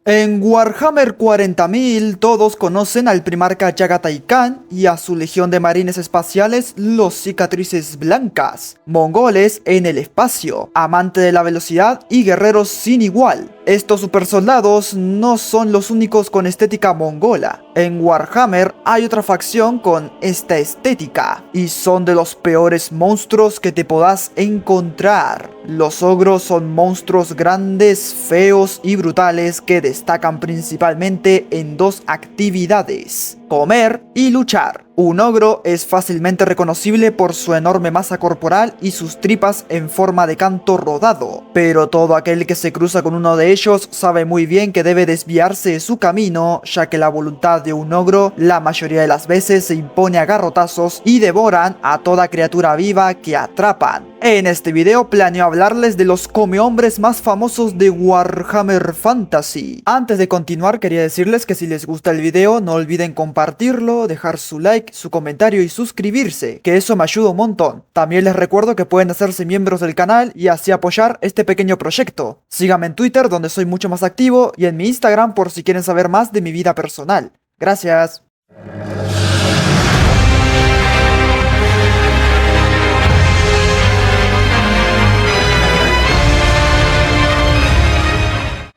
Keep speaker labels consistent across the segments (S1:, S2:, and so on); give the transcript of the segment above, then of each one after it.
S1: En Warhammer 40.000 todos conocen al primarca Yagatai Khan y a su legión de marines espaciales, los Cicatrices Blancas, mongoles en el espacio, amante de la velocidad y guerreros sin igual. Estos supersoldados no son los únicos con estética mongola. En Warhammer hay otra facción con esta estética y son de los peores monstruos que te podás encontrar. Los ogros son monstruos grandes, feos y brutales que destacan principalmente en dos actividades: comer y luchar. Un ogro es fácilmente reconocible por su enorme masa corporal y sus tripas en forma de canto rodado, pero todo aquel que se cruza con uno de ellos sabe muy bien que debe desviarse de su camino, ya que la voluntad de un ogro la mayoría de las veces se impone a garrotazos y devoran a toda criatura viva que atrapan. En este video planeo hablarles de los comehombres más famosos de Warhammer Fantasy. Antes de continuar, quería decirles que si les gusta el video no olviden compartirlo, dejar su like, su comentario y suscribirse, que eso me ayuda un montón. También les recuerdo que pueden hacerse miembros del canal y así apoyar este pequeño proyecto. Síganme en Twitter, donde soy mucho más activo, y en mi Instagram por si quieren saber más de mi vida personal. Gracias.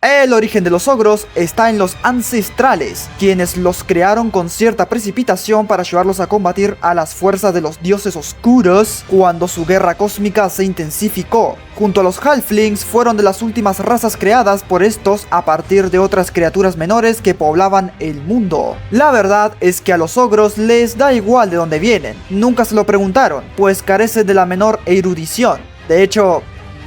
S1: El origen de los ogros está en los ancestrales, quienes los crearon con cierta precipitación para ayudarlos a combatir a las fuerzas de los dioses oscuros cuando su guerra cósmica se intensificó. Junto a los halflings fueron de las últimas razas creadas por estos a partir de otras criaturas menores que poblaban el mundo. La verdad es que a los ogros les da igual de dónde vienen, nunca se lo preguntaron, pues carecen de la menor erudición. De hecho,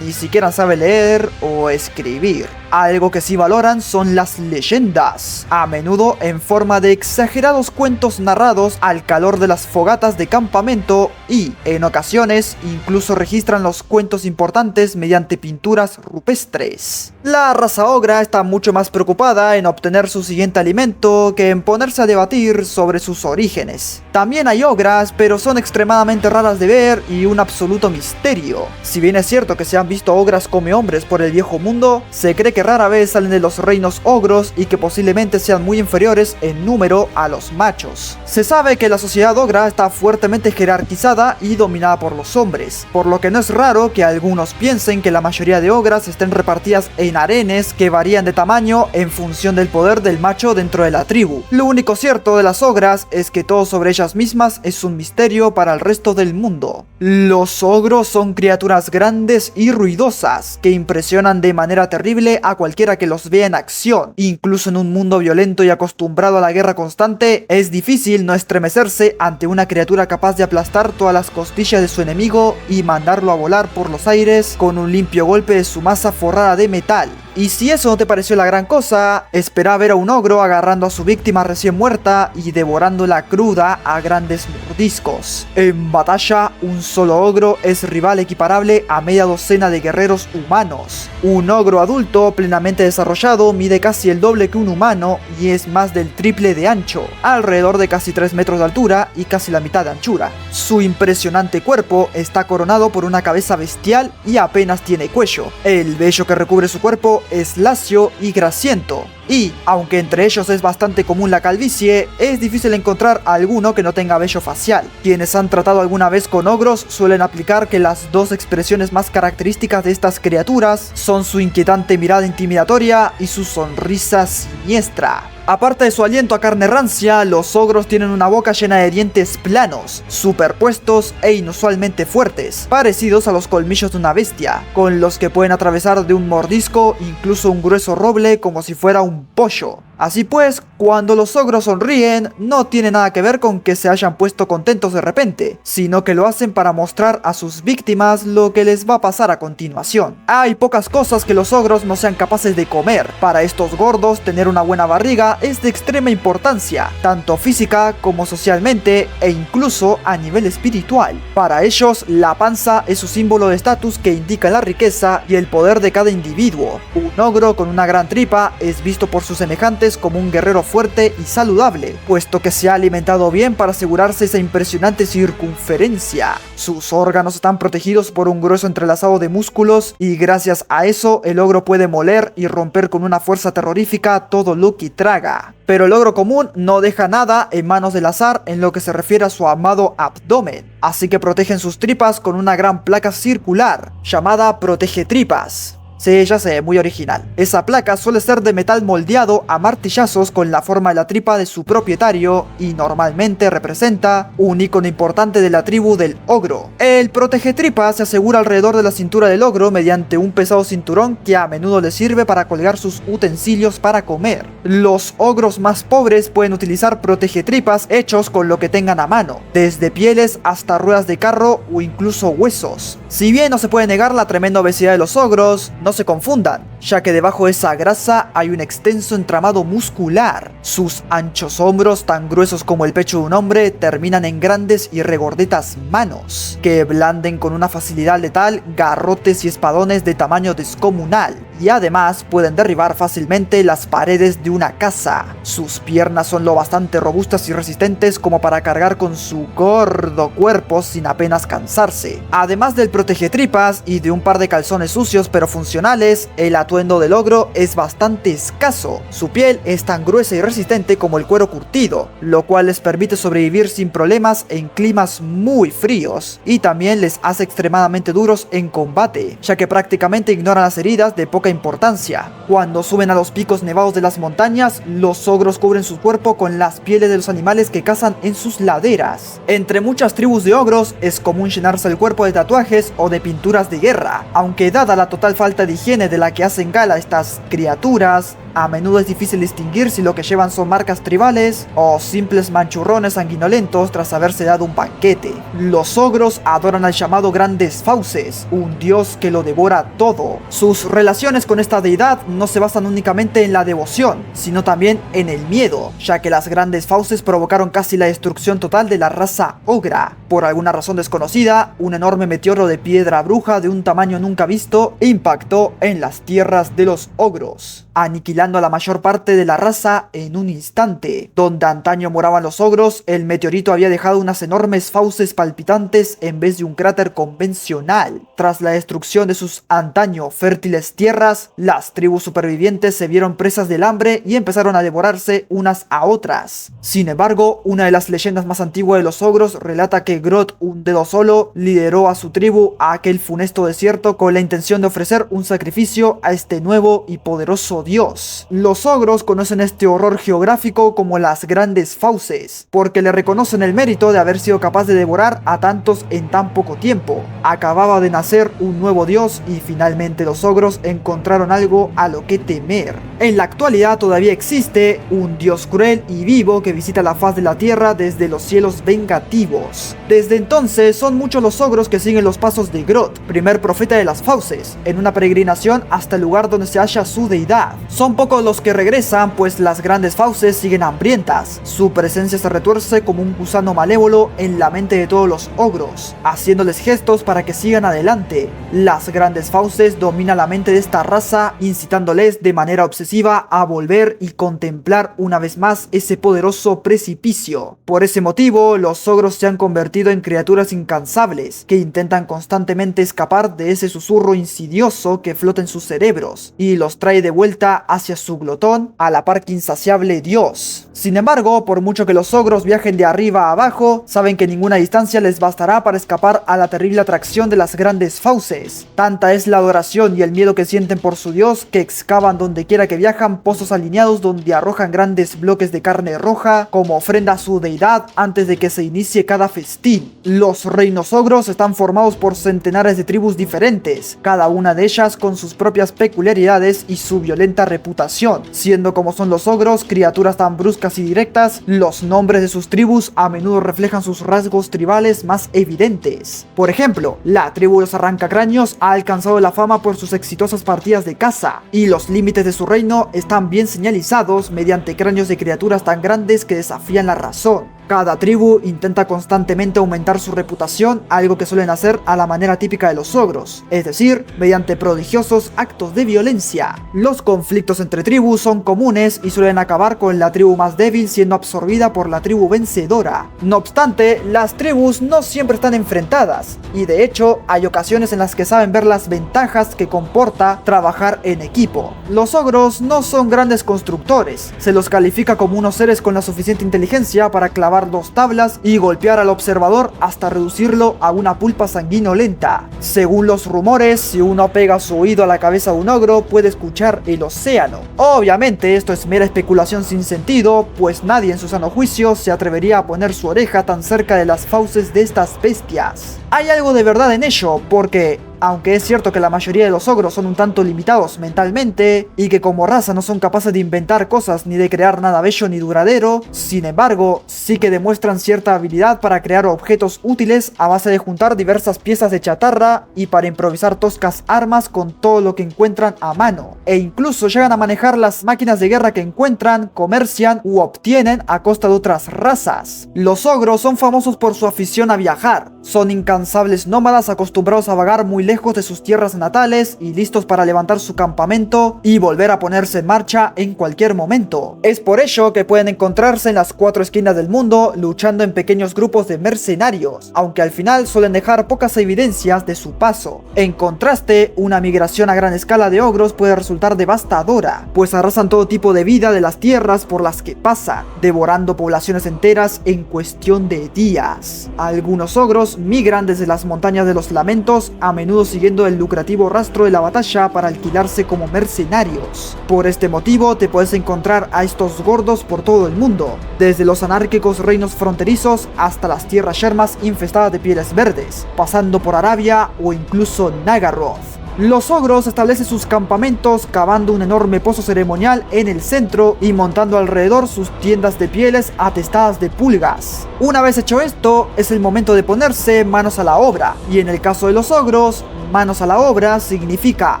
S1: ni siquiera sabe leer o escribir. Algo que sí valoran son las leyendas, a menudo en forma de exagerados cuentos narrados al calor de las fogatas de campamento y, en ocasiones, incluso registran los cuentos importantes mediante pinturas rupestres. La raza ogra está mucho más preocupada en obtener su siguiente alimento que en ponerse a debatir sobre sus orígenes. También hay ogras, pero son extremadamente raras de ver y un absoluto misterio. Si bien es cierto que se han visto ogras come hombres por el viejo mundo, se cree que rara vez salen de los reinos ogros y que posiblemente sean muy inferiores en número a los machos. Se sabe que la sociedad ogra está fuertemente jerarquizada y dominada por los hombres, por lo que no es raro que algunos piensen que la mayoría de ogras estén repartidas en harenes que varían de tamaño en función del poder del macho dentro de la tribu. Lo único cierto de las ogras es que todo sobre ellas mismas es un misterio para el resto del mundo. Los ogros son criaturas grandes y ruidosas que impresionan de manera terrible a cualquiera que los vea en acción. Incluso en un mundo violento y acostumbrado a la guerra constante, es difícil no estremecerse ante una criatura capaz de aplastar todas las costillas de su enemigo y mandarlo a volar por los aires con un limpio golpe de su masa forrada de metal. Y si eso no te pareció la gran cosa, espera ver a un ogro agarrando a su víctima recién muerta y devorándola cruda a grandes mordiscos. En batalla, un solo ogro es rival equiparable a media docena de guerreros humanos. Un ogro adulto plenamente desarrollado mide casi el doble que un humano y es más del triple de ancho, alrededor de casi 3 metros de altura y casi la mitad de anchura. Su impresionante cuerpo está coronado por una cabeza bestial y apenas tiene cuello. El vello que recubre su cuerpo es lacio y grasiento. Y, aunque entre ellos es bastante común la calvicie, es difícil encontrar alguno que no tenga vello facial. Quienes han tratado alguna vez con ogros suelen aplicar que las dos expresiones más características de estas criaturas son su inquietante mirada intimidatoria y su sonrisa siniestra. Aparte de su aliento a carne rancia, los ogros tienen una boca llena de dientes planos, superpuestos e inusualmente fuertes, parecidos a los colmillos de una bestia, con los que pueden atravesar de un mordisco incluso un grueso roble como si fuera un pollo. Así pues, cuando los ogros sonríen, no tiene nada que ver con que se hayan puesto contentos de repente, sino que lo hacen para mostrar a sus víctimas lo que les va a pasar a continuación. Hay pocas cosas que los ogros no sean capaces de comer. Para estos gordos, tener una buena barriga es de extrema importancia, tanto física como socialmente e incluso a nivel espiritual. Para ellos, la panza es su símbolo de estatus que indica la riqueza y el poder de cada individuo. Un ogro con una gran tripa es visto por sus semejantes visitantes como un guerrero fuerte y saludable, puesto que se ha alimentado bien para asegurarse esa impresionante circunferencia. Sus órganos están protegidos por un grueso entrelazado de músculos y gracias a eso el ogro puede moler y romper con una fuerza terrorífica todo lo que traga. Pero el ogro común no deja nada en manos del azar en lo que se refiere a su amado abdomen, así que protegen sus tripas con una gran placa circular llamada protege tripas. Sí, ya sé, muy original. Esa placa suele ser de metal moldeado a martillazos con la forma de la tripa de su propietario y normalmente representa un icono importante de la tribu del ogro. El protegetripa se asegura alrededor de la cintura del ogro mediante un pesado cinturón que a menudo le sirve para colgar sus utensilios para comer. Los ogros más pobres pueden utilizar protegetripas hechos con lo que tengan a mano, desde pieles hasta ruedas de carro o incluso huesos. Si bien no se puede negar la tremenda obesidad de los ogros, no se confundan, ya que debajo de esa grasa hay un extenso entramado muscular. Sus anchos hombros, tan gruesos como el pecho de un hombre, terminan en grandes y regordetas manos, que blanden con una facilidad letal garrotes y espadones de tamaño descomunal, y además pueden derribar fácilmente las paredes de una casa. Sus piernas son lo bastante robustas y resistentes como para cargar con su gordo cuerpo sin apenas cansarse. Además del protegetripas y de un par de calzones sucios pero funcionales, el atuendo del ogro es bastante escaso. Su piel es tan gruesa y resistente como el cuero curtido, lo cual les permite sobrevivir sin problemas en climas muy fríos, y también les hace extremadamente duros en combate, ya que prácticamente ignoran las heridas de poca importancia. Cuando suben a los picos nevados de las montañas, los ogros cubren su cuerpo con las pieles de los animales que cazan en sus laderas. Entre muchas tribus de ogros es común llenarse el cuerpo de tatuajes o de pinturas de guerra, aunque dada la total falta de higiene de la que hacen gala estas criaturas, a menudo es difícil distinguir si lo que llevan son marcas tribales o simples manchurrones sanguinolentos tras haberse dado un banquete. Los ogros adoran al llamado Grandes Fauces, un dios que lo devora todo. Sus relaciones con esta deidad no se basan únicamente en la devoción, sino también en el miedo, ya que las Grandes Fauces provocaron casi la destrucción total de la raza ogra. Por alguna razón desconocida, un enorme meteoro de piedra bruja de un tamaño nunca visto impactó en las tierras de los ogros, aniquilando a la mayor parte de la raza en un instante. Donde antaño moraban los ogros, el meteorito había dejado unas enormes fauces palpitantes en vez de un cráter convencional. Tras la destrucción de sus antaño fértiles tierras, las tribus supervivientes se vieron presas del hambre y empezaron a devorarse unas a otras. Sin embargo, una de las leyendas más antiguas de los ogros relata que Grot, un dedo solo, lideró a su tribu a aquel funesto desierto con la intención de ofrecer un sacrificio a este nuevo y poderoso dios. Los ogros conocen este horror geográfico como las Grandes Fauces, porque le reconocen el mérito de haber sido capaz de devorar a tantos en tan poco tiempo. Acababa de nacer un nuevo dios y finalmente los ogros encontraron algo a lo que temer. En la actualidad todavía existe un dios cruel y vivo que visita la faz de la tierra desde los cielos vengativos. Desde entonces son muchos los ogros que siguen los pasos de Grot, primer profeta de las Fauces, en una peregrinación hasta el lugar donde se halla su deidad. Son pocos los que regresan, pues las Grandes Fauces siguen hambrientas. Su presencia se retuerce como un gusano malévolo en la mente de todos los ogros, haciéndoles gestos para que sigan adelante. Las Grandes Fauces dominan la mente de esta raza, incitándoles de manera obsesiva a volver y contemplar una vez más ese poderoso precipicio. Por ese motivo, los ogros se han convertido en criaturas incansables, que intentan constantemente escapar de ese susurro insidioso que flota en sus cerebros, y los trae de vuelta hacia su glotón, a la par que insaciable dios. Sin embargo, por mucho que los ogros viajen de arriba a abajo, saben que ninguna distancia les bastará para escapar a la terrible atracción de las Grandes Fauces. Tanta es la adoración y el miedo que sienten por su dios, que excavan donde quiera que viajan pozos alineados donde arrojan grandes bloques de carne roja como ofrenda a su deidad antes de que se inicie cada festín. Los reinos ogros están formados por centenares de tribus diferentes, cada una de ellas con sus propias peculiaridades y su violenta reputación. Siendo como son los ogros, criaturas tan bruscas y directas, los nombres de sus tribus a menudo reflejan sus rasgos tribales más evidentes. Por ejemplo, la tribu de los arrancacráneos ha alcanzado la fama por sus exitosas partidas de caza, y los límites de su reino están bien señalizados mediante cráneos de criaturas tan grandes que desafían la razón. Cada tribu intenta constantemente aumentar su reputación, algo que suelen hacer a la manera típica de los ogros, es decir, mediante prodigiosos actos de violencia. Los conflictos entre tribus son comunes y suelen acabar con la tribu más débil siendo absorbida por la tribu vencedora. No obstante, las tribus no siempre están enfrentadas, y de hecho hay ocasiones en las que saben ver las ventajas que comporta trabajar en equipo. Los ogros no son grandes constructores, se los califica como unos seres con la suficiente inteligencia para clavar 2 tablas y golpear al observador hasta reducirlo a una pulpa sanguinolenta. Según los rumores, si uno pega su oído a la cabeza de un ogro, puede escuchar el océano. Obviamente esto es mera especulación sin sentido, pues nadie en su sano juicio se atrevería a poner su oreja tan cerca de las fauces de estas bestias. Hay algo de verdad en ello, porque aunque es cierto que la mayoría de los ogros son un tanto limitados mentalmente y que como raza no son capaces de inventar cosas ni de crear nada bello ni duradero, sin embargo, sí que demuestran cierta habilidad para crear objetos útiles a base de juntar diversas piezas de chatarra y para improvisar toscas armas con todo lo que encuentran a mano, e incluso llegan a manejar las máquinas de guerra que encuentran, comercian u obtienen a costa de otras razas. Los ogros son famosos por su afición a viajar, son incansables nómadas acostumbrados a vagar muy lejos de sus tierras natales y listos para levantar su campamento y volver a ponerse en marcha en cualquier momento. Es por ello que pueden encontrarse en las 4 esquinas del mundo luchando en pequeños grupos de mercenarios, aunque al final suelen dejar pocas evidencias de su paso. En contraste, una migración a gran escala de ogros puede resultar devastadora, pues arrasan todo tipo de vida de las tierras por las que pasan, devorando poblaciones enteras en cuestión de días. Algunos ogros migran desde las montañas de los lamentos, a menudo siguiendo el lucrativo rastro de la batalla para alquilarse como mercenarios. Por este motivo te puedes encontrar a estos gordos por todo el mundo, desde los anárquicos reinos fronterizos hasta las tierras yermas infestadas de pieles verdes, pasando por Arabia o incluso Nagaroth. Los ogros establecen sus campamentos cavando un enorme pozo ceremonial en el centro y montando alrededor sus tiendas de pieles atestadas de pulgas. Una vez hecho esto, es el momento de ponerse manos a la obra, y en el caso de los ogros, manos a la obra significa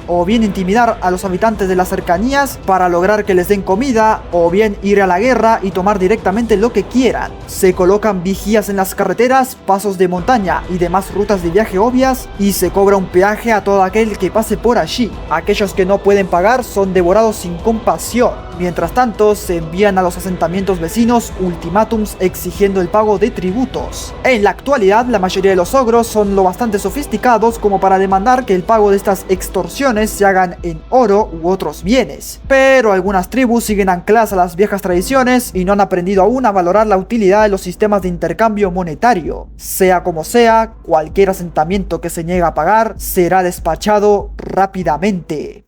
S1: o bien intimidar a los habitantes de las cercanías para lograr que les den comida, o bien ir a la guerra y tomar directamente lo que quieran. Se colocan vigías en las carreteras, pasos de montaña y demás rutas de viaje obvias, y se cobra un peaje a todo aquel que pase por allí. Aquellos que no pueden pagar son devorados sin compasión. Mientras tanto, se envían a los asentamientos vecinos ultimátums exigiendo el pago de tributos. En la actualidad, la mayoría de los ogros son lo bastante sofisticados como para demandar que el pago de estas extorsiones se hagan en oro u otros bienes. Pero algunas tribus siguen ancladas a las viejas tradiciones y no han aprendido aún a valorar la utilidad de los sistemas de intercambio monetario. Sea como sea, cualquier asentamiento que se niegue a pagar será despachado rápidamente.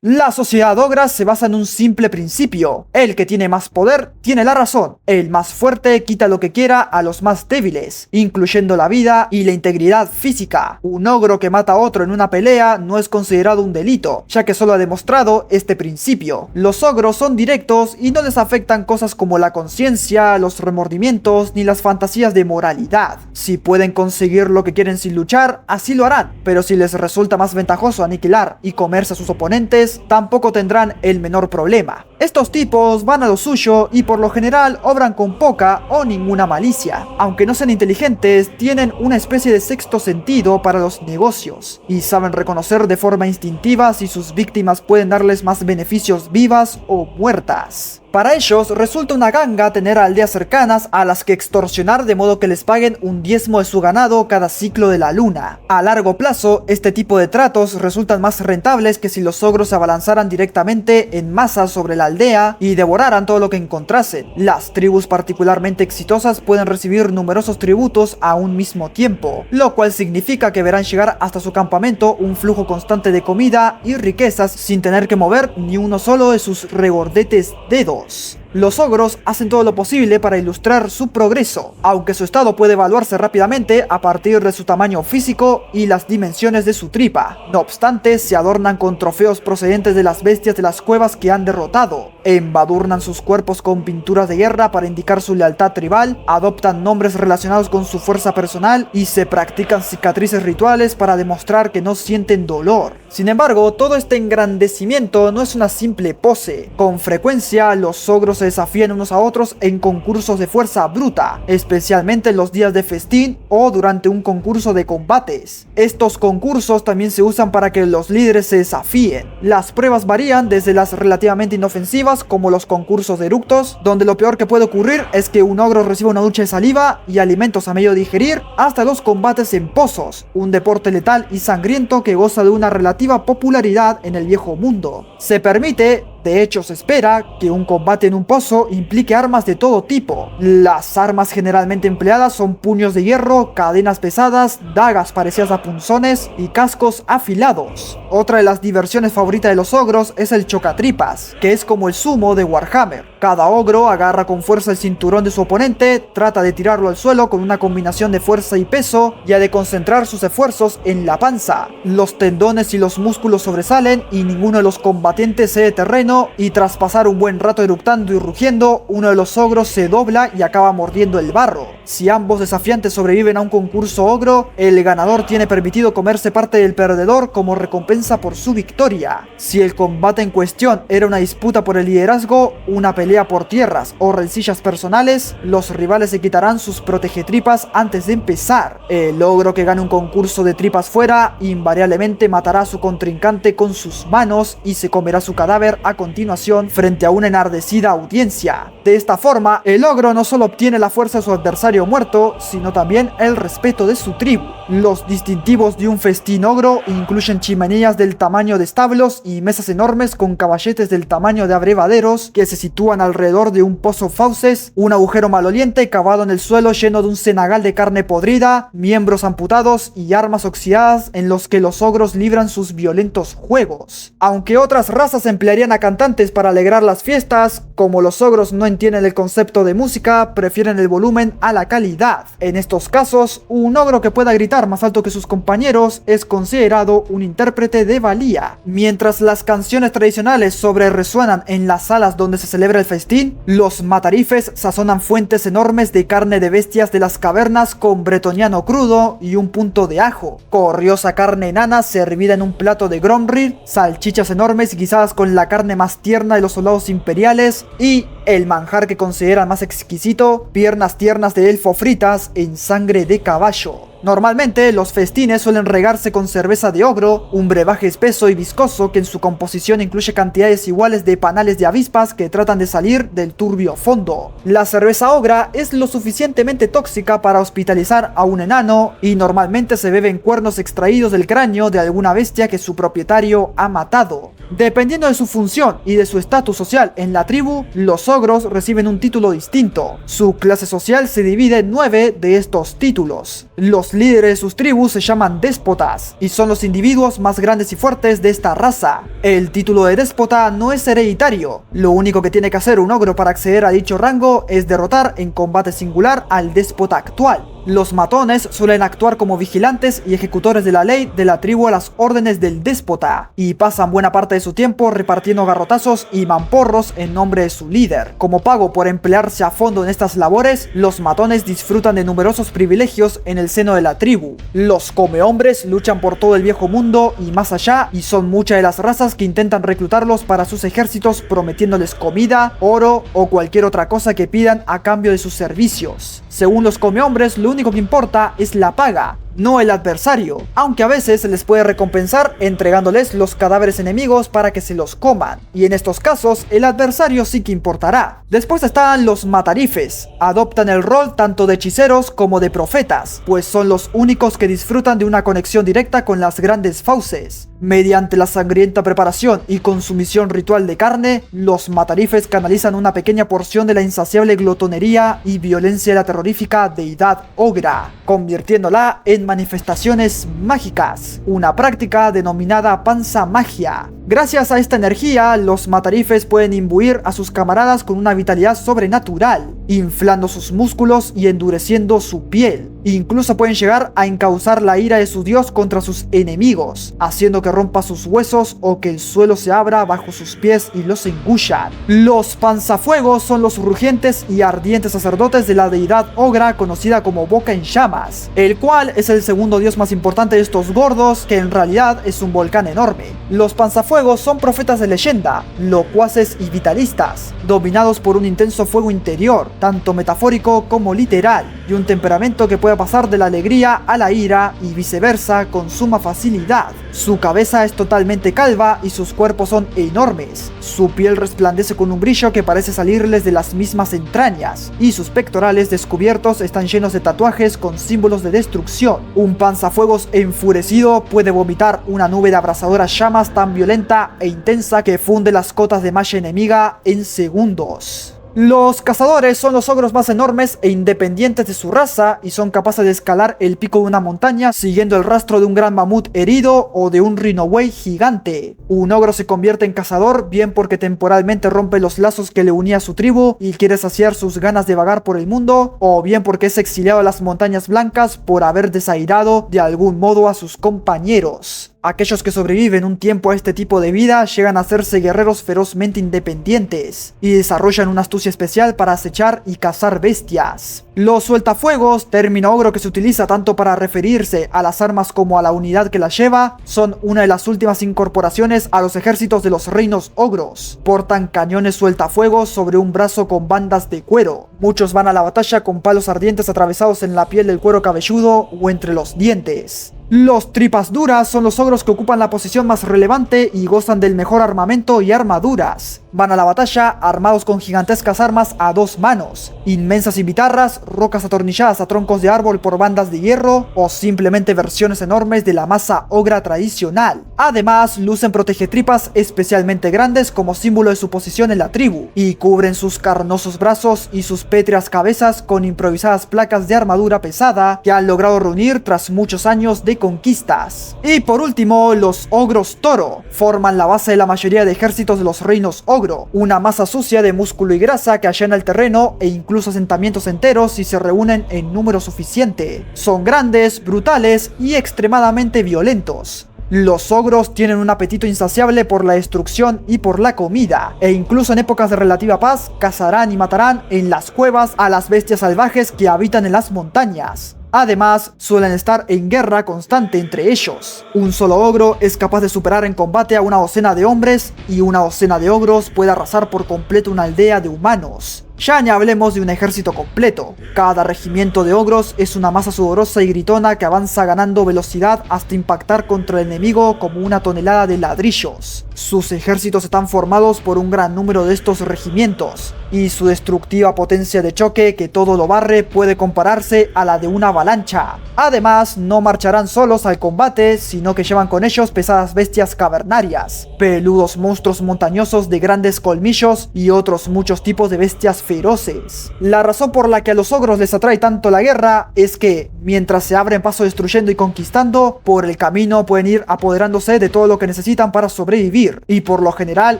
S1: La sociedad ogra se basa en un simple principio: el que tiene más poder tiene la razón. El más fuerte quita lo que quiera a los más débiles, incluyendo la vida y la integridad física. Un ogro que mata a otro en una pelea no es considerado un delito, ya que solo ha demostrado este principio. Los ogros son directos y no les afectan cosas como la conciencia, los remordimientos ni las fantasías de moralidad. Si pueden conseguir lo que quieren sin luchar, así lo harán, pero si les resulta más ventajoso aniquilar y comerse a sus oponentes, tampoco tendrán el menor problema. Estos tipos van a lo suyo y por lo general obran con poca o ninguna malicia. Aunque no sean inteligentes, tienen una especie de sexto sentido para los negocios y saben reconocer de forma instintiva si sus víctimas pueden darles más beneficios vivas o muertas. Para ellos resulta una ganga tener aldeas cercanas a las que extorsionar de modo que les paguen un diezmo de su ganado cada ciclo de la luna. A largo plazo, este tipo de tratos resultan más rentables que si los ogros se abalanzaran directamente en masa sobre la aldea y devoraran todo lo que encontrasen. Las tribus particularmente exitosas pueden recibir numerosos tributos a un mismo tiempo, lo cual significa que verán llegar hasta su campamento un flujo constante de comida y riquezas sin tener que mover ni uno solo de sus regordetes dedos. Los ogros hacen todo lo posible para ilustrar su progreso, aunque su estado puede evaluarse rápidamente a partir de su tamaño físico y las dimensiones de su tripa. No obstante, se adornan con trofeos procedentes de las bestias de las cuevas que han derrotado, embadurnan sus cuerpos con pinturas de guerra para indicar su lealtad tribal, adoptan nombres relacionados con su fuerza personal y se practican cicatrices rituales para demostrar que no sienten dolor. Sin embargo, todo este engrandecimiento no es una simple pose. Con frecuencia, los ogros se desafían unos a otros en concursos de fuerza bruta, especialmente en los días de festín o durante un concurso de combates. Estos concursos también se usan para que los líderes se desafíen. Las pruebas varían desde las relativamente inofensivas, como los concursos de eructos, donde lo peor que puede ocurrir es que un ogro reciba una ducha de saliva y alimentos a medio digerir, hasta los combates en pozos, un deporte letal y sangriento que goza de una relativa popularidad en el viejo mundo. Se permite, de hecho se espera, que un combate en un pozo implique armas de todo tipo. Las armas generalmente empleadas son puños de hierro, cadenas pesadas, dagas parecidas a punzones y cascos afilados. Otra de las diversiones favoritas de los ogros es el chocatripas, que es como el sumo de Warhammer. Cada ogro agarra con fuerza el cinturón de su oponente, trata de tirarlo al suelo con una combinación de fuerza y peso, y ha de concentrar sus esfuerzos en la panza. Los tendones y los músculos sobresalen y ninguno de los combatientes cede terreno, y tras pasar un buen rato eructando y rugiendo, uno de los ogros se dobla y acaba mordiendo el barro. Si ambos desafiantes sobreviven a un concurso ogro, el ganador tiene permitido comerse parte del perdedor como recompensa por su victoria. Si el combate en cuestión era una disputa por el liderazgo, una pelea por tierras o rencillas personales, los rivales se quitarán sus protegetripas antes de empezar. El ogro que gane un concurso de tripas fuera invariablemente matará a su contrincante con sus manos y se comerá su cadáver a continuación frente a una enardecida audiencia. De esta forma, el ogro no solo obtiene la fuerza de su adversario muerto, sino también el respeto de su tribu. Los distintivos de un festín ogro incluyen chimeneas del tamaño de establos y mesas enormes con caballetes del tamaño de abrevaderos que se sitúan alrededor de un pozo fauces, un agujero maloliente cavado en el suelo lleno de un cenagal de carne podrida, miembros amputados y armas oxidadas en los que los ogros libran sus violentos juegos. Aunque otras razas emplearían a cantantes para alegrar las fiestas, como los ogros no entienden el concepto de música, prefieren el volumen a la calidad. En estos casos, un ogro que pueda gritar más alto que sus compañeros es considerado un intérprete de valía. Mientras las canciones tradicionales resuenan en las salas donde se celebra el festín, los matarifes sazonan fuentes enormes de carne de bestias de las cavernas con bretoniano crudo y un punto de ajo, corriosa carne enana servida en un plato de gromrir, salchichas enormes guisadas con la carne más tierna de los soldados imperiales y el manjar que consideran más exquisito, piernas tiernas de elfo fritas en sangre de caballo. Normalmente los festines suelen regarse con cerveza de ogro, un brebaje espeso y viscoso que en su composición incluye cantidades iguales de panales de avispas que tratan de salir del turbio fondo. La cerveza ogra es lo suficientemente tóxica para hospitalizar a un enano y normalmente se beben cuernos extraídos del cráneo de alguna bestia que su propietario ha matado. Dependiendo de su función y de su estatus social en la tribu, los ogros reciben un título distinto. Su clase social se divide en 9 de estos títulos. Los líderes de sus tribus se llaman déspotas y son los individuos más grandes y fuertes de esta raza. El título de déspota no es hereditario. Lo único que tiene que hacer un ogro para acceder a dicho rango es derrotar en combate singular al déspota actual. Los matones suelen actuar como vigilantes y ejecutores de la ley de la tribu a las órdenes del déspota, y pasan buena parte de su tiempo repartiendo garrotazos y mamporros en nombre de su líder. Como pago por emplearse a fondo en estas labores, los matones disfrutan de numerosos privilegios en el seno de la tribu. Los comehombres luchan por todo el viejo mundo y más allá, y son muchas de las razas que intentan reclutarlos para sus ejércitos prometiéndoles comida, oro o cualquier otra cosa que pidan a cambio de sus servicios. Según los comehombres, lo único que importa es la paga, no el adversario, aunque a veces se les puede recompensar entregándoles los cadáveres enemigos para que se los coman, y en estos casos el adversario sí que importará. Después están los matarifes, adoptan el rol tanto de hechiceros como de profetas, pues son los únicos que disfrutan de una conexión directa con las grandes fauces. Mediante la sangrienta preparación y consumición ritual de carne, los matarifes canalizan una pequeña porción de la insaciable glotonería y violencia de la terrorífica deidad ogra, convirtiéndola en manifestaciones mágicas, una práctica denominada panzamagia. Gracias a esta energía, los matarifes pueden imbuir a sus camaradas con una vitalidad sobrenatural, inflando sus músculos y endureciendo su piel. Incluso pueden llegar a encauzar la ira de su dios contra sus enemigos, haciendo que rompa sus huesos o que el suelo se abra bajo sus pies y los engullan. Los panzafuegos son los rugientes y ardientes sacerdotes de la deidad Ogra conocida como Boca en Llamas, el cual es el segundo dios más importante de estos gordos, que en realidad es un volcán enorme. Los panzafuegos son profetas de leyenda, locuaces y vitalistas, dominados por un intenso fuego interior, tanto metafórico como literal, y un temperamento que puede pasar de la alegría a la ira y viceversa con suma facilidad. Su cabeza es totalmente calva y sus cuerpos son enormes. Su piel resplandece con un brillo que parece salirles de las mismas entrañas, y sus pectorales descubiertos están llenos de tatuajes con símbolos de destrucción. Un panzafuegos enfurecido puede vomitar una nube de abrasadoras llamas tan violenta e intensa que funde las cotas de malla enemiga en segundos. Los cazadores son los ogros más enormes e independientes de su raza y son capaces de escalar el pico de una montaña siguiendo el rastro de un gran mamut herido o de un rinobuey gigante. Un ogro se convierte en cazador bien porque temporalmente rompe los lazos que le unía a su tribu y quiere saciar sus ganas de vagar por el mundo, o bien porque es exiliado a las montañas blancas por haber desairado de algún modo a sus compañeros. Aquellos que sobreviven un tiempo a este tipo de vida llegan a hacerse guerreros ferozmente independientes y desarrollan una astucia especial para acechar y cazar bestias. Los sueltafuegos, término ogro que se utiliza tanto para referirse a las armas como a la unidad que las lleva, son una de las últimas incorporaciones a los ejércitos de los reinos ogros. Portan cañones sueltafuegos sobre un brazo con bandas de cuero. Muchos van a la batalla con palos ardientes atravesados en la piel del cuero cabelludo o entre los dientes. Los tripas duras son los ogros que ocupan la posición más relevante y gozan del mejor armamento y armaduras. Van a la batalla armados con gigantescas armas a dos manos, inmensas cimitarras, rocas atornilladas a troncos de árbol por bandas de hierro o simplemente versiones enormes de la masa ogra tradicional. Además, lucen protegetripas especialmente grandes como símbolo de su posición en la tribu y cubren sus carnosos brazos y sus pétreas cabezas con improvisadas placas de armadura pesada que han logrado reunir tras muchos años de conquistas. Y por último, los ogros toro forman la base de la mayoría de ejércitos de los reinos ogro, una masa sucia de músculo y grasa que allana el terreno e incluso asentamientos enteros si se reúnen en número suficiente. Son grandes, brutales y extremadamente violentos. Los ogros tienen un apetito insaciable por la destrucción y por la comida, e incluso en épocas de relativa paz cazarán y matarán en las cuevas a las bestias salvajes que habitan en las montañas. Además, suelen estar en guerra constante entre ellos. Un solo ogro es capaz de superar en combate a una docena de hombres, y una docena de ogros puede arrasar por completo una aldea de humanos. Ya ni hablemos de un ejército completo. Cada regimiento de ogros es una masa sudorosa y gritona que avanza ganando velocidad hasta impactar contra el enemigo como una tonelada de ladrillos. Sus ejércitos están formados por un gran número de estos regimientos, y su destructiva potencia de choque que todo lo barre puede compararse a la de una avalancha. Además, no marcharán solos al combate, sino que llevan con ellos pesadas bestias cavernarias, peludos monstruos montañosos de grandes colmillos y otros muchos tipos de bestias feroces. La razón por la que a los ogros les atrae tanto la guerra es que, mientras se abren paso destruyendo y conquistando, por el camino pueden ir apoderándose de todo lo que necesitan para sobrevivir, y por lo general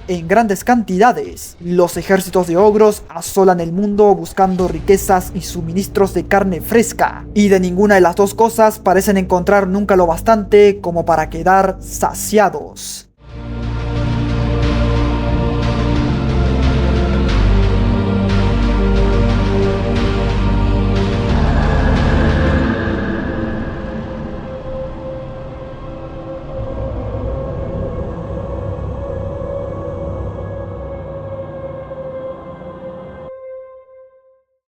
S1: en grandes cantidades. Los ejércitos de ogros asolan el mundo buscando riquezas y suministros de carne fresca, y de ninguna de las dos cosas parecen encontrar nunca lo bastante como para quedar saciados.